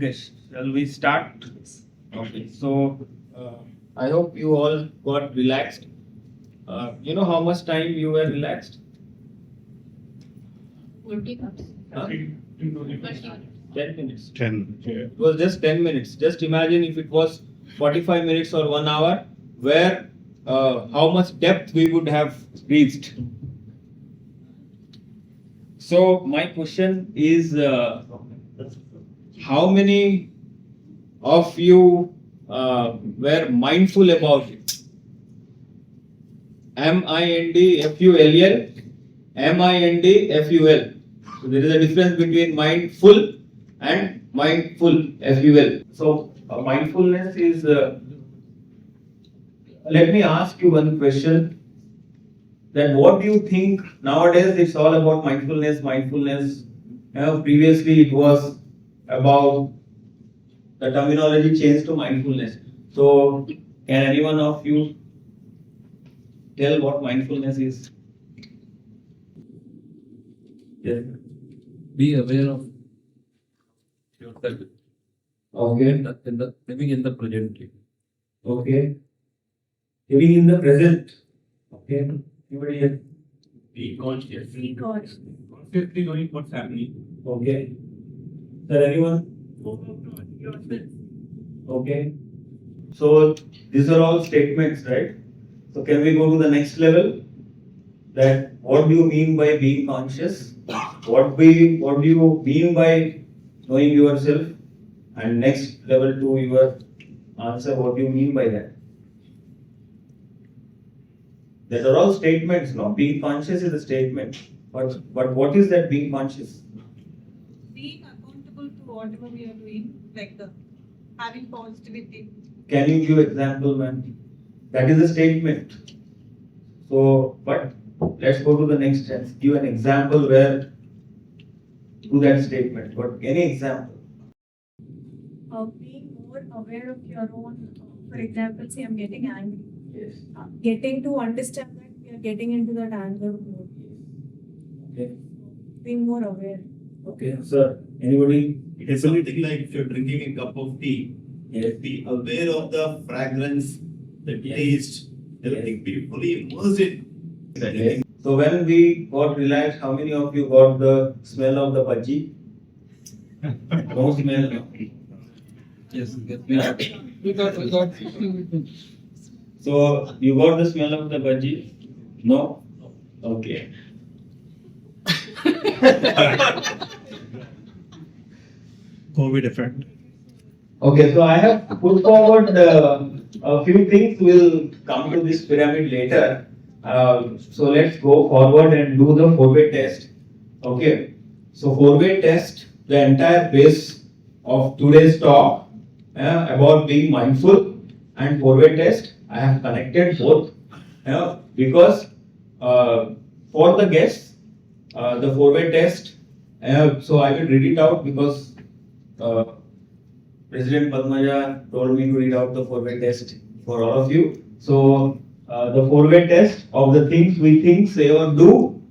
Okay, shall we start? Okay, so I hope you all got relaxed. You know how much time you were relaxed? 20 minutes. Huh? 10 minutes. 10. It was just 10 minutes. Just imagine if it was 45 minutes or 1 hour, where how much depth we would have reached. So my question is, how many of you were mindful about it? MINDFULL, MINDFUL. So there is a difference between mindful and mindful, FUL. So mindfulness is. Let me ask you one question. Then what do you think nowadays? It's all about mindfulness. Previously it was about, the terminology changed to mindfulness. So can any one of you tell what mindfulness is? Yes. Be aware of yourself. Okay. Living in the present. Okay. Living in the present. Okay. Anybody here? Be conscious. Be conscious. Consciously knowing what's happening. Okay. Sir, anyone? Yourself. Okay. So these are all statements, right? So can we go to the next level? That what do you mean by being conscious? What do you mean by knowing yourself? And next level to your answer, what do you mean by that? These are all statements now. Being conscious is a statement. But what is that being conscious? Being accountable to whatever we are doing, like having positivity. Can you give example, man? That is a statement. So, but let's go to the next sense. Give an example where to that statement. But any example? Being more aware of your own, for example, say I'm getting angry. Yes. Getting to understand that we are getting into that anger mode. Okay. Being more aware. Okay, sir. Anybody? It is something like if you're drinking a cup of tea, Yes. be aware of the fragrance, the Yes. taste, everything. Be fully immersed in that. Yes. So when we got relaxed, how many of you got the smell of the bhaji? No smell. Yes, we got. So you got the smell of the bhaji? No? Okay. COVID effect. Okay, so I have put forward a few things. We'll come to this pyramid later. So let's go forward and do the 4-way test. Okay. So 4-way test, the entire base of today's talk about being mindful and 4-way test. I have connected both because for the guests, the 4-way test. So I will read it out because President Padmaja told me to read out the 4-way test for all of you. So the 4-way test of the things we think, say or do.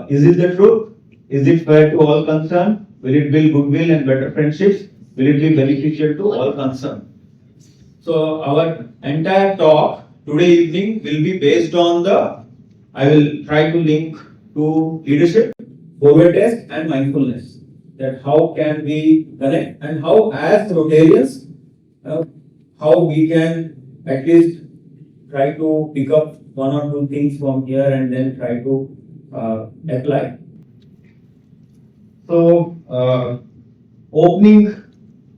Is it the truth? Is it fair to all concerned? Will it build goodwill and better friendships? Will it be beneficial to all concerned? So our entire talk today evening will be based on I will try to link to leadership, 4-way test and mindfulness. That how can we connect and how as Rotarians, how we can at least try to pick up 1 or 2 things from here and then try to apply. So opening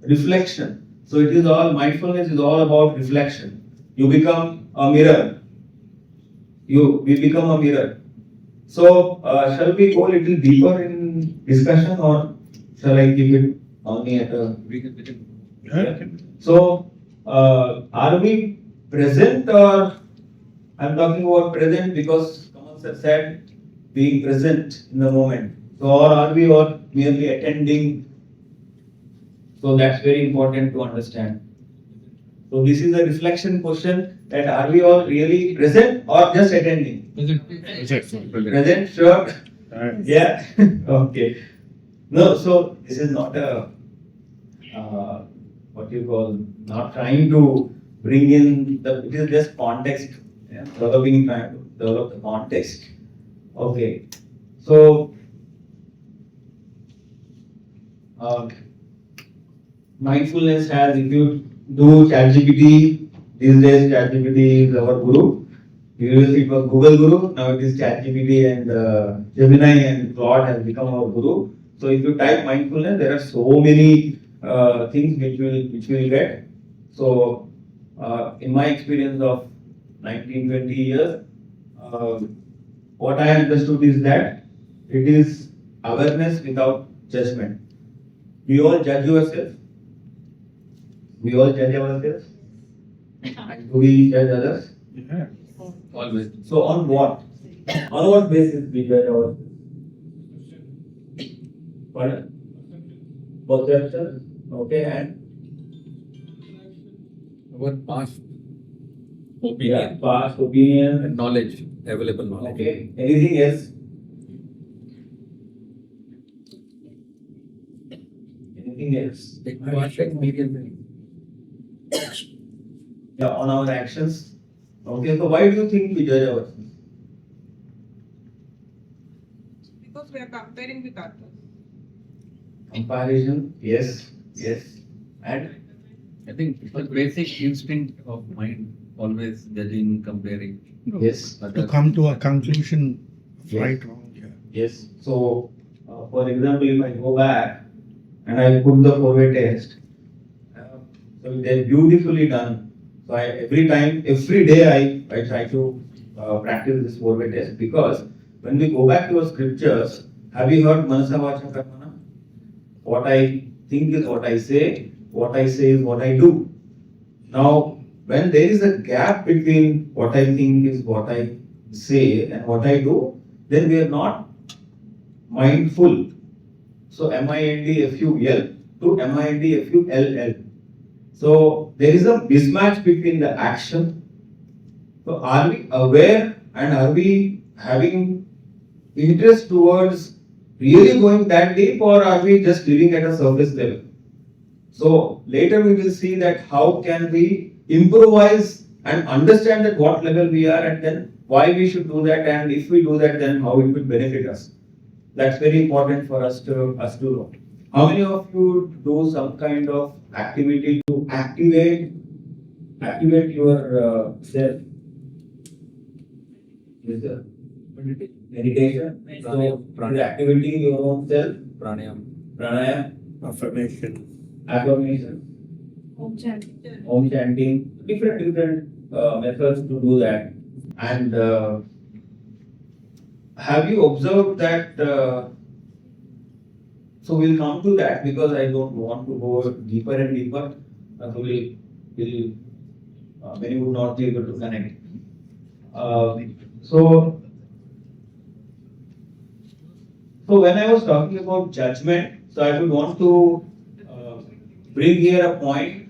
reflection. So it is all, mindfulness is all about reflection. You become a mirror. We become a mirror. So shall we go a little deeper in discussion or shall I keep it only at a... So are we present, or I'm talking about present because Kamal sir said being present in the moment. So or are we or merely attending? So that's very important to understand. So this is a reflection question, that are we all really present or just attending? Present, sure. Yeah. Okay. No, so this is not a what you call, not trying to bring in it is just context, yeah, trying to develop the context. Okay, so mindfulness has, if you do ChatGPT, these days ChatGPT is our guru. Previously it was Google Guru, now it is ChatGPT and Gemini and Claude has become our guru. So if you type mindfulness, there are so many things which will get. So in my experience of 19-20 years, what I understood is that it is awareness without judgment. We all judge ourselves. We all judge ourselves. And do we judge others? Yeah. Always. So on what? On what basis we judge ourselves? Pardon? Perception. Okay, and Our past yeah, opinion, past opinion. and knowledge, available knowledge. Okay. Anything else? Anything else? Past experience. Yeah, on our actions. Okay, so why do you think we judge ourselves? Because we are comparing with others. Comparison, yes, yes. And I think it's the basic instinct of mind, always judging, comparing. yes, To others. come to a conclusion, Yes. right, wrong, yeah. yes. So, for example, if I go back and I put the four-way test, so they're beautifully done. So every day I try to practice this four-way test, because when we go back to our scriptures, have you heard Manasa Vacha Karmana? What I think is what I say is what I do. Now, when there is a gap between what I think is what I say and what I do, then we are not mindful. So mindful to mindfull. So there is a mismatch between the action. So are we aware and are we having interest towards really going that deep, or are we just living at a surface level? So later we will see that how can we improvise and understand at what level we are, and then why we should do that, and if we do that, then how it will benefit us. That's very important for us to know. How many of you do some kind of activity to activate your self? Is there meditation? So activating your own self, pranayam, affirmation, Om Shanti. Om chanting, different methods to do that. And have you observed that? So we'll come to that, because I don't want to go deeper and deeper. So many would not be able to connect. So when I was talking about judgment, so I would want to bring here a point.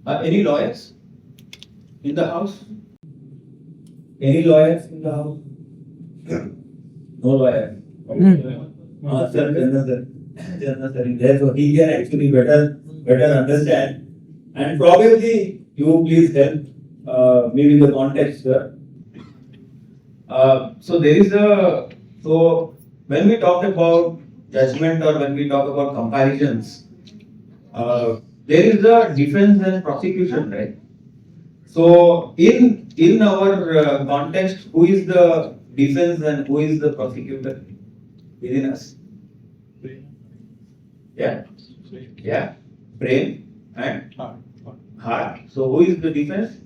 Any lawyers in the house? Any lawyers in the house? No lawyer. Sir, there, so he can actually better understand. And probably you please help me with the context, sir. So there is so when we talk about judgment or when we talk about comparisons, there is a defense and prosecution, right? So in our context, who is the defense and who is the prosecutor within us? Yeah, brain and heart. So who is the defense?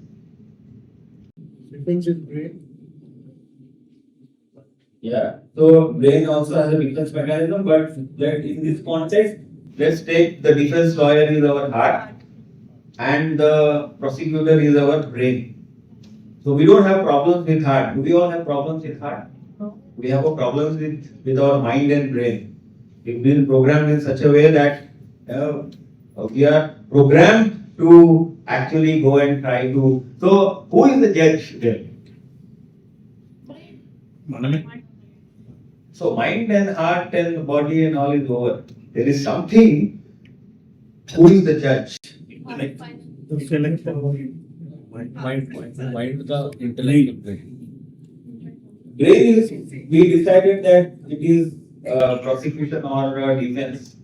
Defense is brain. Yeah. So brain also has a defense mechanism, but in this context, let's take the defense lawyer is our heart and the prosecutor is our brain. So we don't have problems with heart. Do we all have problems with heart? No. We have a problems with our mind and brain. We've been programmed in such a way that we are programmed to actually go and try to. So who is the judge there? So mind and heart and body and all is over. There is something Who is the judge? Mind the intellect brain. Brain is, we decided that it is prosecution or defense.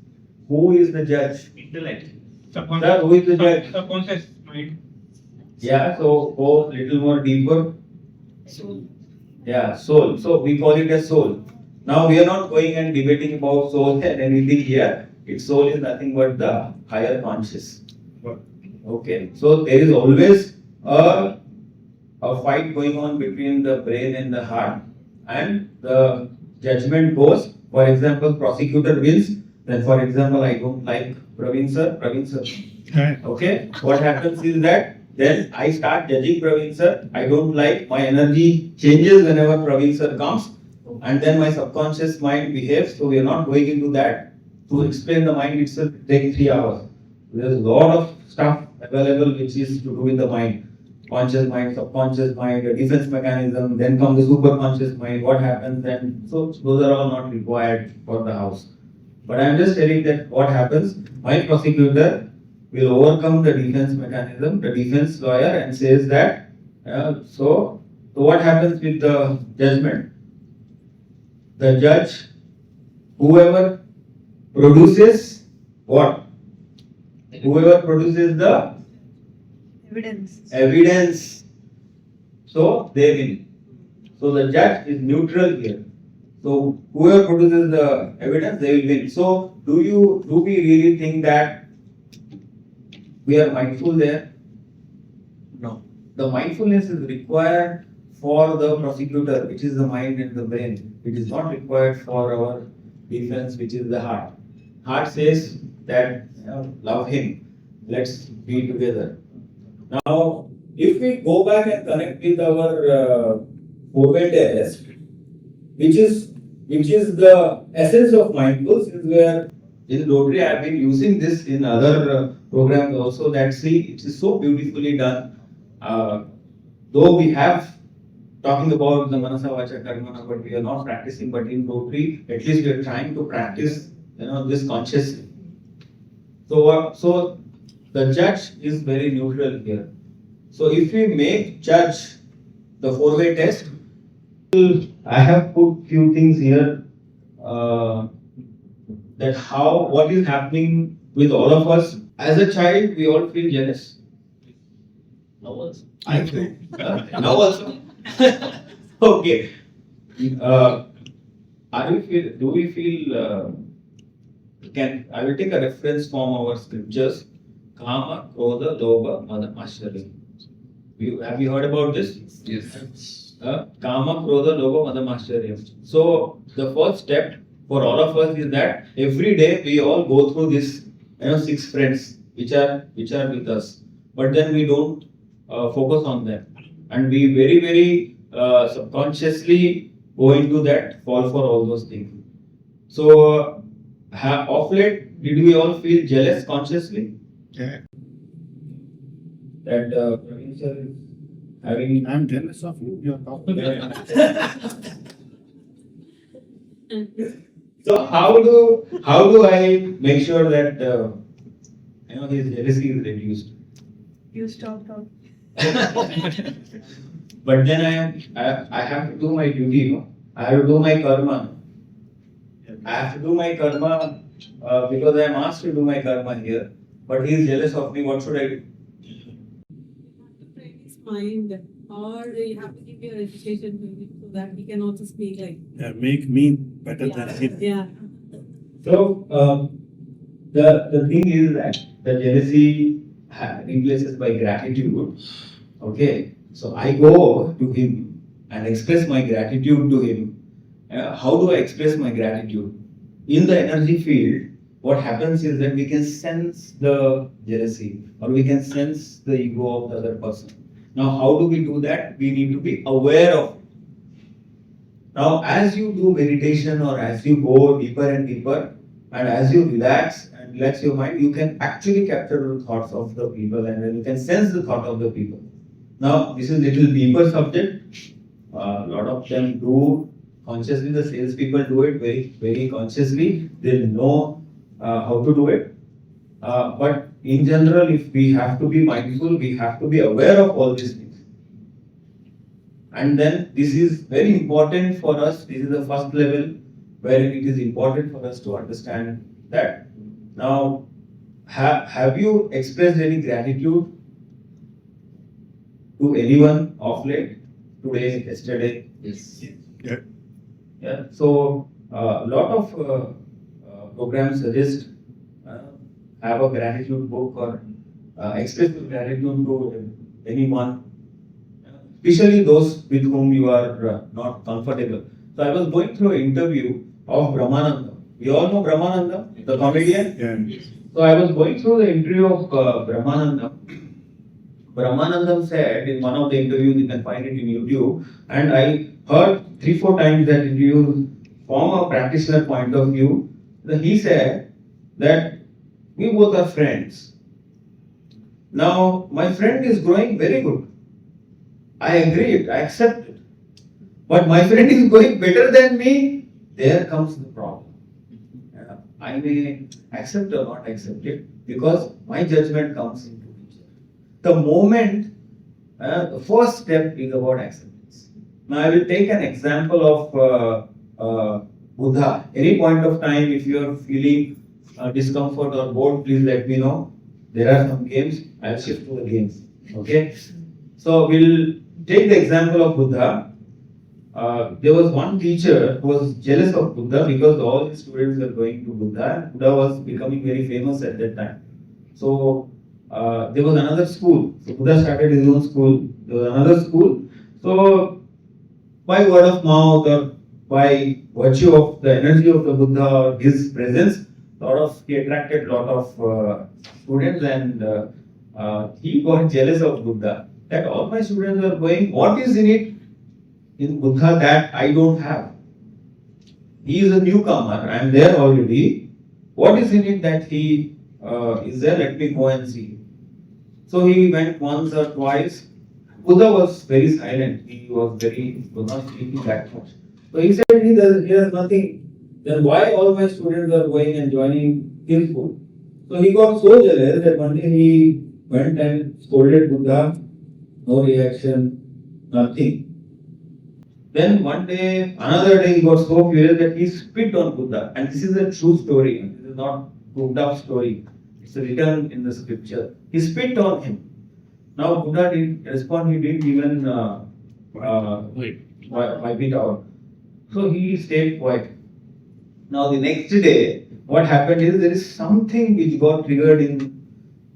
Who is the judge? Intellect. Sir, who is the judge? Subconscious mind. Yeah, so go little more deeper. Yeah, soul. So we call it as soul. Now we are not going and debating about soul and anything here. Its soul is nothing but the higher conscious. Okay, so there is always a fight going on between the brain and the heart, and the judgment goes. For example, prosecutor wins. Then, for example, I don't like Praveen sir. Okay, what happens is that then I start judging Praveen sir. I don't like, my energy changes whenever Praveen sir comes, and then my subconscious mind behaves. So we are not going into that. To explain the mind itself take 3 hours. There is a lot of stuff available which is to do with the mind. Conscious mind, subconscious mind, a defense mechanism, then comes the superconscious mind, what happens then? So those are all not required for the house. But I am just telling that what happens, my prosecutor will overcome the defense mechanism, the defense lawyer, and says that, so what happens with the judgment? The judge, whoever produces what? Whoever produces the evidence, so they win. So the judge is neutral here. So whoever produces the evidence, they will win. So do we really think that we are mindful there? No. The mindfulness is required for the prosecutor, which is the mind and the brain. It is not required for our defense, which is the heart. Heart says that love him, let's be together. Now, if we go back and connect with our four-way test, which is the essence of mindfulness, is where in Rotary I have been using this in other programs also. That see, it is so beautifully done. Though we have talking about the Manasa Vacha Karmana, but we are not practicing. But in Rotary, at least we are trying to practice, this consciously. So the judge is very neutral here. So if we make judge the four-way test, I have put few things here that what is happening with all of us. As a child, we all feel jealous. Now also. I do. Now also. Okay. Do we feel? I will take a reference from our scriptures. Kama, Krodha, Lobha, Mada, Mascharya. Have you heard about this? Yes. Kama, Krodha, Lobha, Mada, Mascharya. So the first step for all of us is that every day we all go through this, 6 friends which are with us, but then we don't focus on them, and we very very subconsciously go into that, fall for all those things. So of late, did we all feel jealous consciously? Yeah. That Praveen sir is having. I'm jealous of you. You're talking. So how do I make sure that his jealousy is reduced? You stop talking. But then I have to do my duty. I have to do my karma. I have to do my karma because I am asked to do my karma here. But he is jealous of me. What should I do? You have to train his mind, or you have to give your education to him so that he can also speak like. Make me better than him. Yeah. So the thing is that the jealousy replaces by gratitude. Okay, so I go to him and express my gratitude to him. How do I express my gratitude? In the energy field, what happens is that we can sense the jealousy, or we can sense the ego of the other person. Now, how do we do that? We need to be aware of it. Now, as you do meditation, or as you go deeper and deeper, and as you relax your mind, you can actually capture the thoughts of the people, and then you can sense the thought of the people. Now, this is little deeper subject. A lot of them do consciously. The salespeople do it very, very consciously. They know how to do it. But in general, if we have to be mindful, we have to be aware of all these things. And then this is very important for us. This is the first level where it is important for us to understand that. Now, have you expressed any gratitude to anyone of late? Today, yesterday? Yes. Yeah. So, a lot of programs suggest have a gratitude book or express your gratitude to anyone, especially those with whom you are not comfortable. So I was going through an interview of Brahmananda. We all know Brahmananda, the comedian. Yeah. So I was going through the interview of Brahmananda. Brahmananda said in one of the interviews, you can find it in YouTube, and I heard 3-4 times that interview from a practitioner point of view. He said that we both are friends. Now, my friend is growing very good. I agree, I accept it. But my friend is going better than me, there comes the problem. I may accept or not accept it because my judgment comes into picture. The moment, the first step is about acceptance. Now, I will take an example of Buddha. Any point of time, if you are feeling discomfort or bored, please let me know. There are some games, I'll shift to the games. Okay? So, we'll take the example of Buddha. There was one teacher who was jealous of Buddha because all his students were going to Buddha, and Buddha was becoming very famous at that time. So, there was another school. So, Buddha started his own school. There was another school. So, by word of mouth or by virtue of the energy of the Buddha or his presence, he attracted a lot of students, and he got jealous of Buddha. That all my students are going, what is in it in Buddha that I don't have? He is a newcomer, I am there already. What is in it that he is there? Let me go and see. So he went once or twice. Buddha was very silent. He was not speaking that much. So he said, he has nothing. Then why all my students are going and joining his school? So he got so jealous that one day he went and scolded Buddha. No reaction, nothing. Then one day, another day, he got so furious that he spit on Buddha. And this is a true story. This is not cooked up story. It's written in the scripture. He spit on him. Now Buddha didn't respond. He didn't even wipe it out. So he stayed quiet. Now the next day, what happened is there is something which got triggered in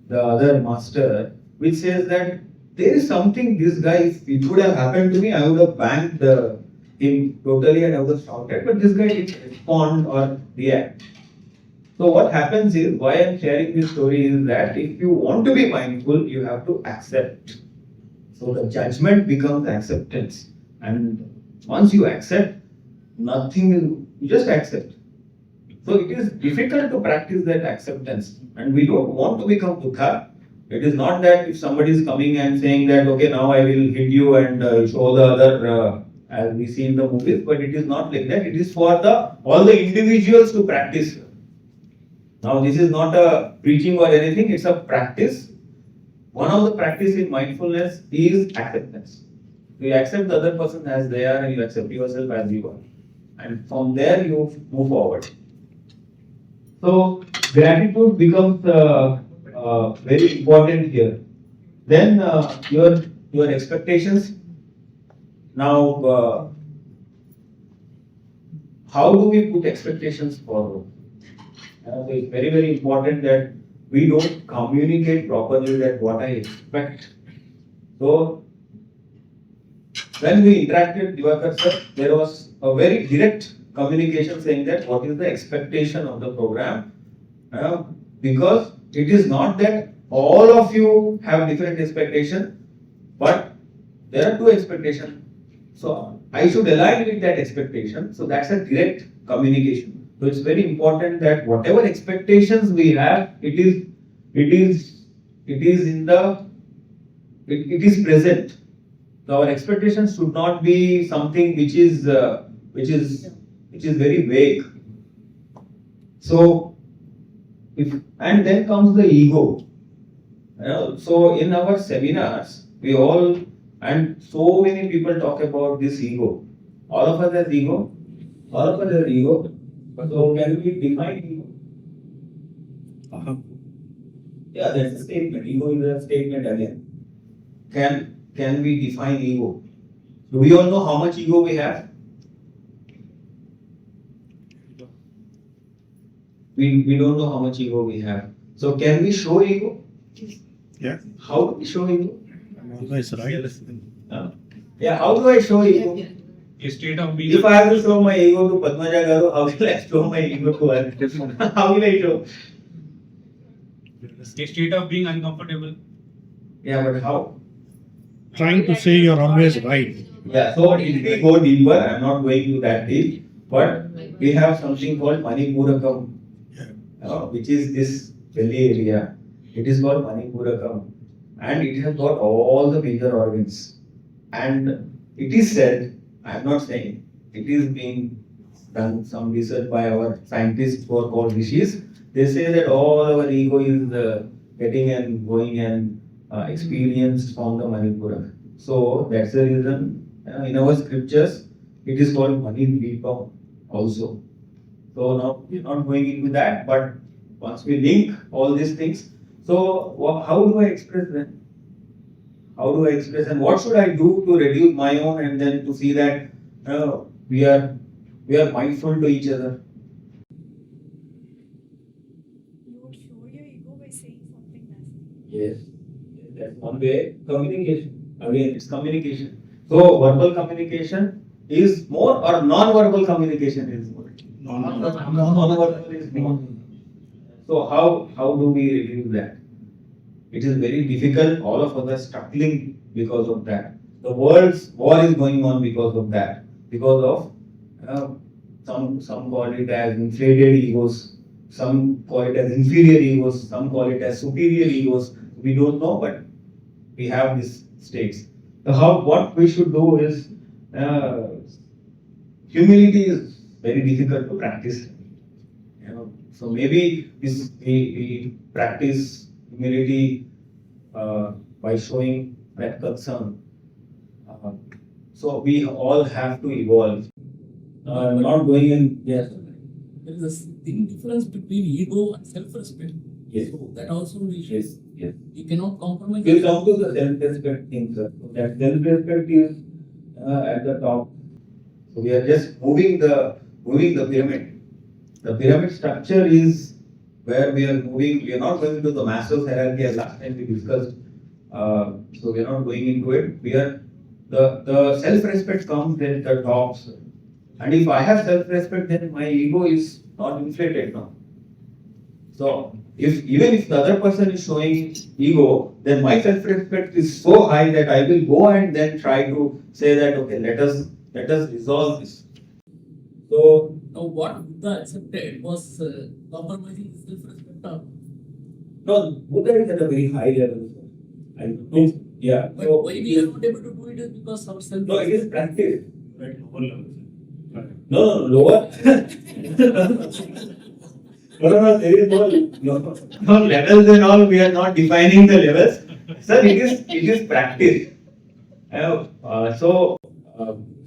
the other master, which says that there is something this guy, if it would have happened to me, I would have banged him totally and I would have shouted, but this guy didn't respond or react. So what happens is, why I am sharing this story is that if you want to be mindful, you have to accept. So the judgment becomes acceptance. And once you accept, you just accept. So it is difficult to practice that acceptance. And we don't want to become Buddha. It is not that if somebody is coming and saying that, okay, now I will hit you and show the other, as we see in the movies, but it is not like that. It is for all the individuals to practice. Now, this is not a preaching or anything, it's a practice. One of the practice in mindfulness is acceptance. You accept the other person as they are and you accept yourself as you are. And from there you move forward. So, gratitude becomes very important here. Then your expectations. Now, how do we put expectations forward? So it's very, very important that we don't communicate properly that what I expect. So when we interacted with Divakar sir, there was a very direct communication saying that what is the expectation of the program, because it is not that all of you have different expectations, but there are two expectations. So I should align with that expectation. So that's a direct communication. So it's very important that whatever expectations we have, it is present. So our expectations should not be something which is very vague. So And then comes the ego. So in our seminars, we all, and so many people talk about this ego. All of us has ego. All of us have ego. So can we define ego? Yeah, that's a statement. Ego is a statement again. Can we define ego? Do we all know how much ego we have? We don't know how much ego we have. So can we show ego? Yeah. How do we show ego? I'm always right. Yeah, how do I show ego? A state of being. If I have to show my ego to Padmaja Garu, how will I show my ego to her? How will I show? A state of being uncomfortable. Yeah, but how? Trying to say you're always right. Yeah, so if we go deeper, I'm not going to that deep, but we have something called Manipurakam, which is this belly area. It is called Manipurakam, and it has got all the major organs. And it is said, I'm not saying, it is being done some research by our scientists who are called rishis. They say that all our ego is getting and going and experienced from the Manipura. So that's the reason in our scriptures it is called Manidvipa also. So now we're not going into that, but once we link all these things, so how do I express them? How do I express, and what should I do to reduce my own and then to see that we are mindful to each other? You would show your ego by saying something nice. Yes, that's one way. Communication. Again, it's communication. So verbal communication is more, or non-verbal communication is more. Non-verbal is more. So how do we reduce that? It is very difficult. All of us are struggling because of that. The world's war is going on because of that. Because of some call it as inflated egos, some call it as inferior egos, some call it as superior egos. We don't know, but we have these states. So what we should do is humility is very difficult to practice. So maybe we practice humility by showing that concern. So we all have to evolve. Not going in. Yes. There is a thin difference between ego and self-respect. Yes. So that also we should. Yes. Yes. You cannot compromise. We'll come to the self-respect thing, sir. That self-respect is at the top. So we are just moving the pyramid. The pyramid structure is where we are moving. We are not going to the Maslow's hierarchy as last time we discussed. So we are not going into it. We are the self-respect comes at the top, sir. And if I have self-respect, then my ego is not inflated now. So even if the other person is showing ego, then my self-respect is so high that I will go and then try to say that okay, let us resolve this. So Now what Buddha accepted was compromising his self-respect. no, Buddha is at a very high level. I know. Yeah. But So why we are not able to do it is because our self. no, it is practice. Right, lower level. No, lower. No, there is no levels and all. We are not defining the levels. Sir, it is practice.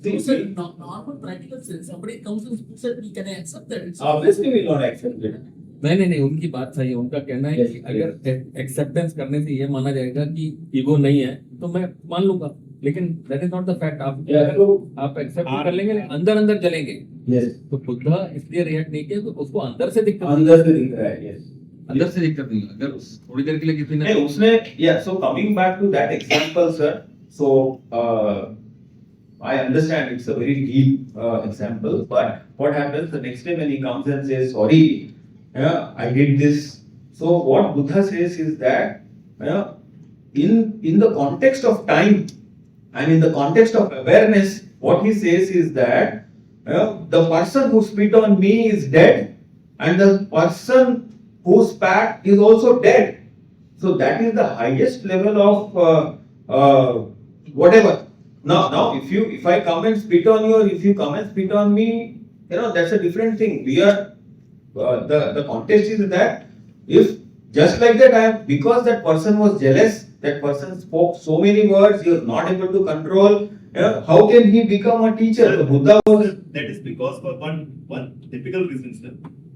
You said normal practical sense. Somebody comes and said, "We can accept that." It's Obviously, we will not accept it. नहीं, उनकी बात सही है। उनका कहना है कि अगर एक्सेप्टेंस करने से ये माना जाएगा कि ईगो नहीं है तो मैं मान लूंगा, लेकिन that is not the fact. आप एक्सेप्ट कर लेंगे, अंदर अंदर जलेंगे। Yes. तो बुद्धा इसलिए रिएक्ट नहीं किया तो उसको अंदर से दिक्कत अंदर से दिख रहा है. Yes. अंदर से दिक्कत नहीं। अगर थोड़ी देर के लिए किसी ने नहीं उसने so coming back to that example, sir. So I understand it's a very deep example, but what happens the next day when he comes and says sorry, I did this. So what Buddha says is that in the context of time and in the context of awareness, what he says is that the person who spit on me is dead, and the person who spat is also dead. So that is the highest level of whatever. Now, if I come and spit on you, or if you come and spit on me, that's a different thing. We are the context is that If just like that, because that person was jealous, that person spoke so many words, he was not able to control. How can he become a teacher? The Buddha was. That is because for one typical reason, sir.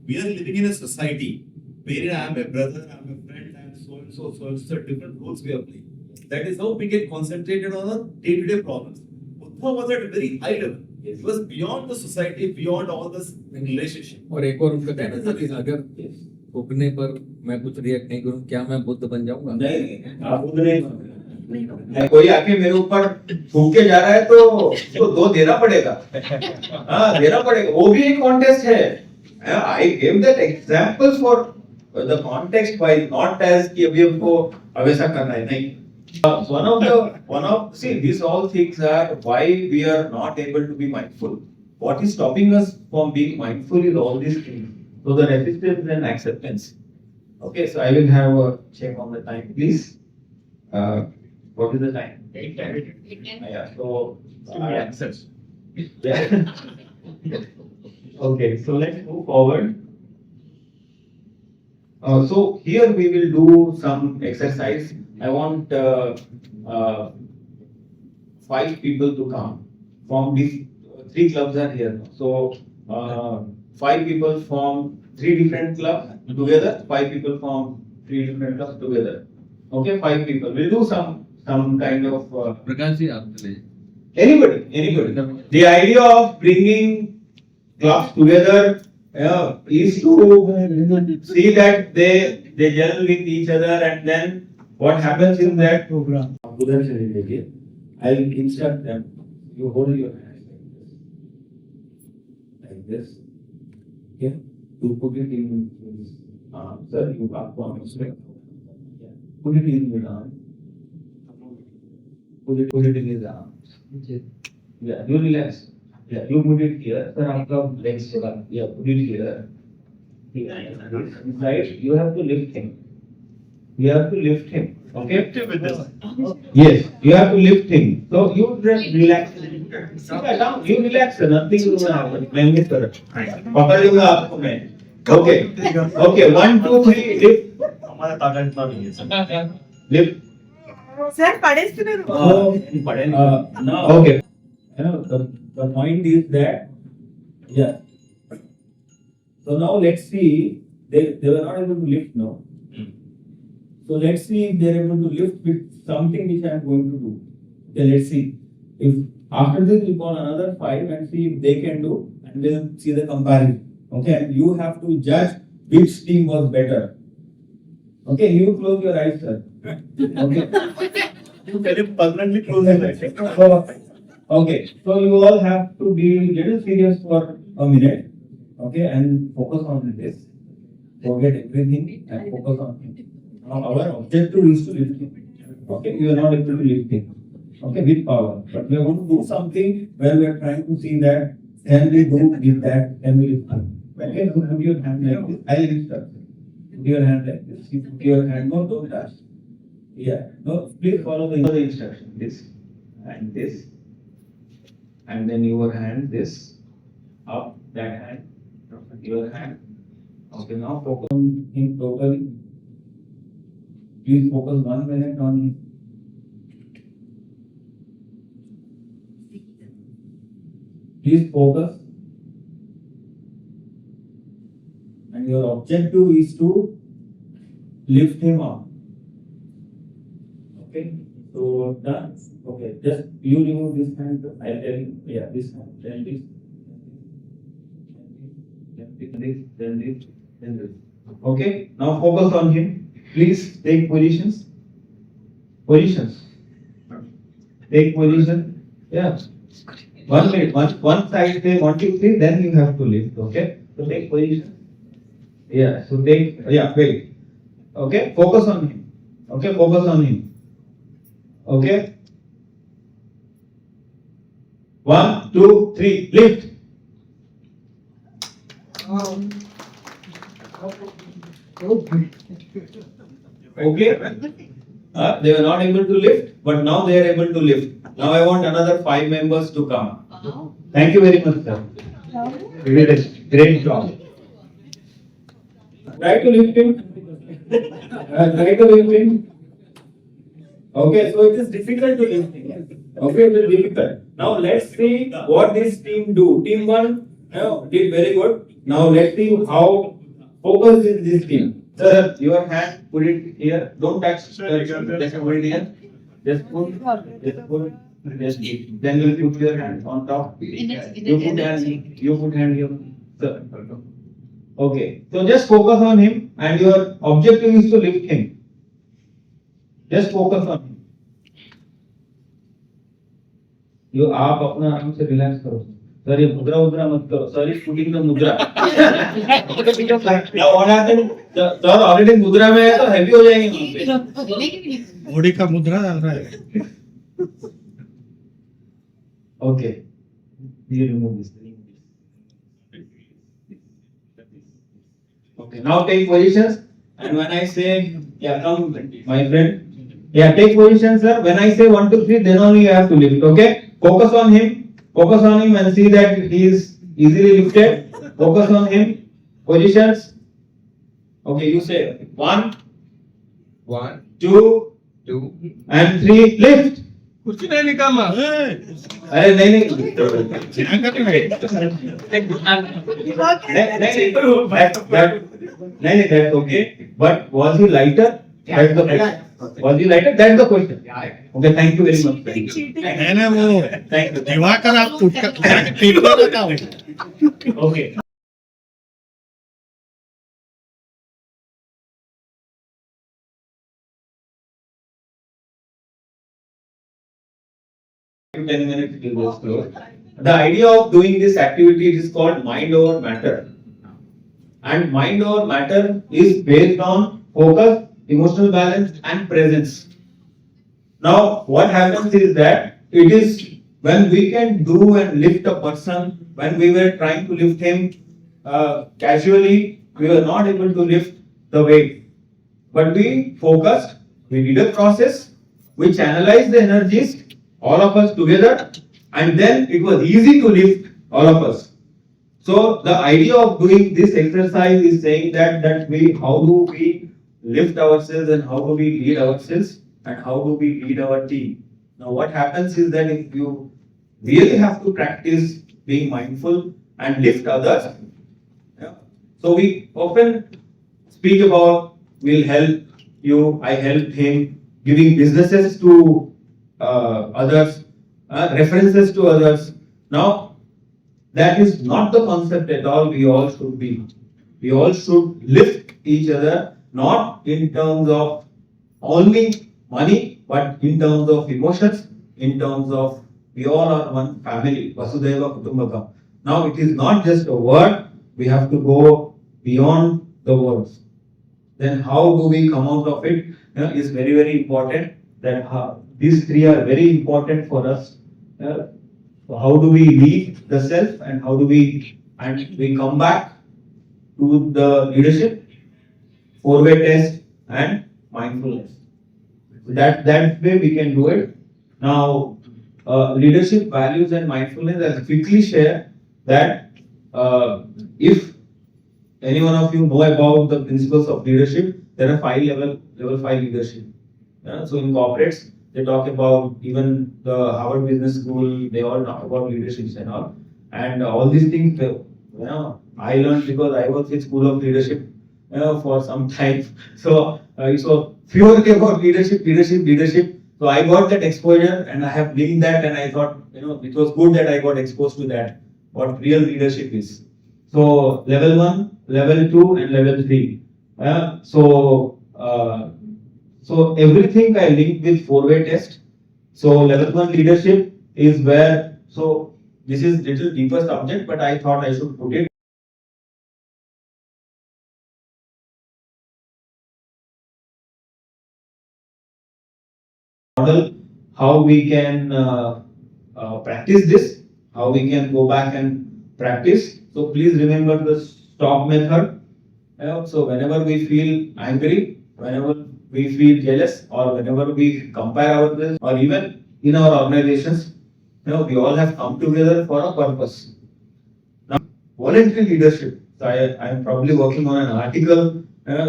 We are living in a society wherein I am a brother, I am a friend, I am so and so, so and so, different roles we are playing. That is how we get concentrated on our day-to-day problems. Buddha was at a very high level. It was beyond the society, beyond all this relationship. और एक और उनका कहना था कि अगर थूकने पर मैं कुछ रिएक्ट नहीं करूं, क्या मैं बुद्ध बन जाऊंगा? नहीं, आप खुद नहीं। कोई आके मेरे ऊपर थूक के जा रहा है तो उसको 2 देना पड़ेगा। हाँ, देना पड़ेगा। वो भी एक कॉन्टेस्ट है। I gave that example for the context by not as कि अभी हमको वैसा करना है, नहीं। See, these all things are why we are not able to be mindful. What is stopping us from being mindful is all these things. So the resistance and acceptance. Okay, so I will have a check on the time, please. What is the time? 8:10. Yeah, so access. Yeah. Okay, so let's move forward. So here we will do some exercise. I want 5 people to come from these 3 clubs are here. So 5 people from 3 different clubs together. 5 people from 3 different clubs together. Okay, 5 people. We'll do some kind of. Prakash ji आप चले Anybody. The idea of bringing clubs together is to see that they gel with each other, and then what happens in that program. I'll instruct them. You hold your hand like this. Okay. You put it in his arm. Sir, you put it in his arm. Put it in his arm. Yeah, you relax. Yeah, you put it here. Sir, आपका legs चला. Yeah, put it here. Inside, you have to lift him. You have to lift him. Okay? Yes, you have to lift him. So you relax. You relax. Nothing will happen. मैं नहीं कर रहा. पकड़ लूँगा आपको मैं. Okay. 1, 2, 3. Lift. हमारा ताकत इतना नहीं है सर। Lift. Sir, पढ़े सुने No. Okay. The point is that, yeah. So now let's see. They were not able to lift now. So let's see if they are able to lift with something which I am going to do. Okay, let's see. If after this we call another 5 and see if they can do, and we'll see the comparison. Okay, and you have to judge which team was better. Okay, you close your eyes, sir. Okay. You can permanently close your eyes. Okay, so you all have to be little serious for a minute. Okay, and focus on this. Forget everything and focus on it. Now our objective is to lift him. Okay, you are not able to lift him. Okay, with power. But we are going to do something where we are trying to see that can we do with that, can we lift him. Okay, so put your hand like this. I will instruct you. Put your hand like this. You put your hand, no, don't touch. Yeah, no, please follow the instruction. This and this. And then your hand, this. Up, that hand. Your hand. Okay, now focus on him totally. Please focus 1 minute on him. Please focus. And your objective is to lift him up. Okay, so done. Okay, just you remove this hand. I'll tell you. Yeah, this hand. Then this. Then this. Okay, now focus on him. Please take positions. Take position. Yeah. 1 minute. One side say 1, 2, 3. Then you have to lift. Okay. So take position. Yeah. So take. Yeah. Wait. Okay. Focus on him. Okay. Focus on him. Okay. 1, 2, 3. Lift. Okay. They were not able to lift, but now they are able to lift. Now I want another 5 members to come. Thank you very much, sir. You did a great job. Try to lift him. Try to lift him. Okay, so it is difficult to lift him. Okay, it is difficult. Now let's see what this team do. Team one did very good. Now let's see how focused is this team. Sir, your hand, put it here. Don't touch. Just put it here. Just put. Just then you put your hand on top. You put hand here. Sir. Okay. So just focus on him, and your objective is to lift him. Just focus on him. You आप अपना आराम से relax करो. Sir ये मुद्रा मुद्रा मत करो. सर इज पुटिंग द मुद्रा. Now what happened? Sir already मुद्रा में है तो हैवी हो जाएंगे वहाँ पे. बॉडी का मुद्रा डाल रहा है. Okay. You remove this. Okay. Now take positions. And when I say, yeah, come, my friend. Yeah, take position, sir. When I say 1, 2, 3, then only you have to lift. Okay. Focus on him. Focus on him and see that he is easily lifted. Focus on him. Positions. Okay, you say 1, 2, and 3. Lift. कुछ नहीं निकालना. अरे नहीं क्या कर रहे हैं? नहीं, that's okay. But was he lighter? That's the question. Was he lighter? That's the question. Okay, thank you very much. मैंने वो Thank you. दिवाकर आप पीट कर रखा हूँ. Okay. In 10 minutes it will close. The idea of doing this activity is called mind over matter. And mind over matter is based on focus, emotional balance and presence. Now what happens is that it is when we can do and lift a person, when we were trying to lift him casually, we were not able to lift the weight. But we focused, we did a process, we channelized the energies, all of us together, and then it was easy to lift all of us. So the idea of doing this exercise is saying that how do we lift ourselves and how do we lead ourselves and how do we lead our team. Now what happens is that if you really have to practice being mindful and lift others, so we often speak about we'll help you, I helped him, giving businesses to others, references to others. Now, that is not the concept at all we all should be. We all should lift each other, not in terms of only money, but in terms of emotions, in terms of we all are one family, Vasudhaiva Kutumbakam. Now, it is not just a word, we have to go beyond the words. Then how do we come out of it is very, very important. That these three are very important for us. How do we lead the self and how do we come back to the leadership, 4-way test and mindfulness. That way we can do it. Now, leadership values and mindfulness, I'll quickly share that if any one of you know about the principles of leadership, there are 5 level 5 leadership. So in corporates, they talk about even the Harvard Business School, they all talk about leaderships and all. And all these things, I learned because I was in School of Leadership for some time. So purely about leadership. So I got that exposure and I have linked that and I thought, it was good that I got exposed to that, what real leadership is. So level 1, level 2 and level 3. So everything I link with 4-way test. So level 1 leadership is where, so this is little deeper subject, but I thought I should put it. Model how we can practice this, how we can go back and practice. So please remember the stop method. So whenever we feel angry, whenever we feel jealous, or whenever we compare ourselves, or even in our organizations, we all have come together for a purpose. Now, voluntary leadership. So I am probably working on an article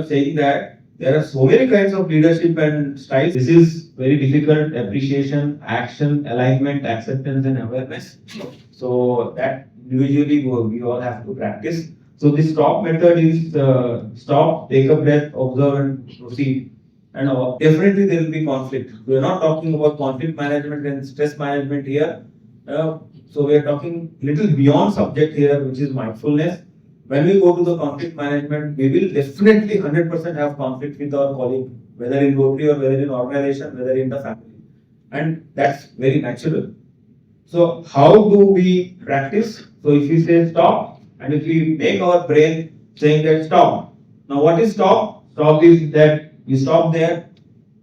saying that There are so many kinds of leadership and styles. This is very difficult. Appreciation, action, alignment, acceptance, and awareness. So that individually we all have to practice. So the stop method is stop, take a breath, observe, and proceed. And definitely there will be conflict. We are not talking about conflict management and stress management here. So we are talking little beyond subject here, which is mindfulness. When we go to the conflict management, we will definitely 100% have conflict with our colleague, whether in Rotary or whether in organization, whether in the family. And that's very natural. So how do we practice? So if we say stop, and if we make our brain saying that stop. Now what is stop? Stop is that you stop there,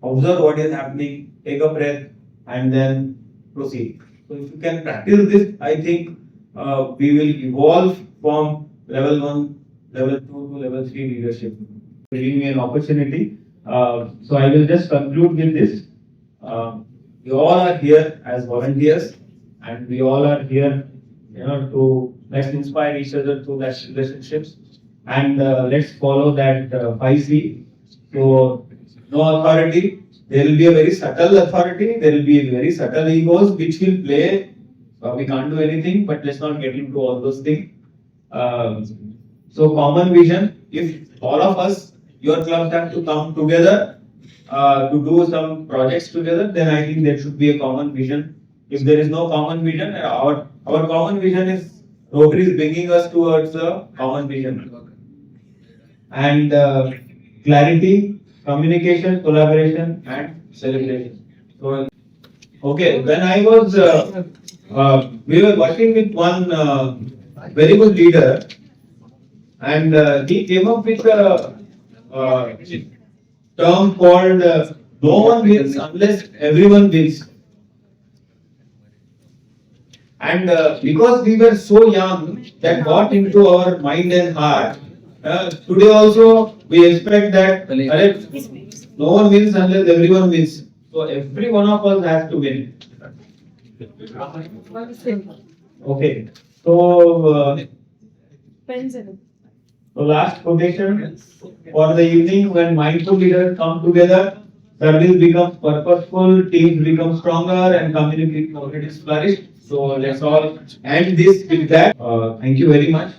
observe what is happening, take a breath, and then proceed. So if you can practice this, I think we will evolve from level 1, level 2 to level 3 leadership. Giving me an opportunity. So I will just conclude with this. We all are here as volunteers, and we all are here, to let's inspire each other through that relationships, and let's follow that 5C. So no authority. There will be a very subtle authority. There will be very subtle egos which will play. We can't do anything, but let's not get into all those things. So common vision, if all of us, your clubs have to come together to do some projects together, then I think there should be a common vision. If there is no common vision, our common vision is Rotary is bringing us towards a common vision. And clarity, communication, collaboration, and celebration. So, okay, when I was, we were working with one very good leader, and he came up with a term called no one wins unless everyone wins. And because we were so young, that got into our mind and heart. Today also we expect that no one wins unless everyone wins. So every one of us has to win. Okay. So last quotation for the evening: when mindful leaders come together, service becomes purposeful, teams become stronger, and communities flourish. So let's all end this with that. Thank you very much.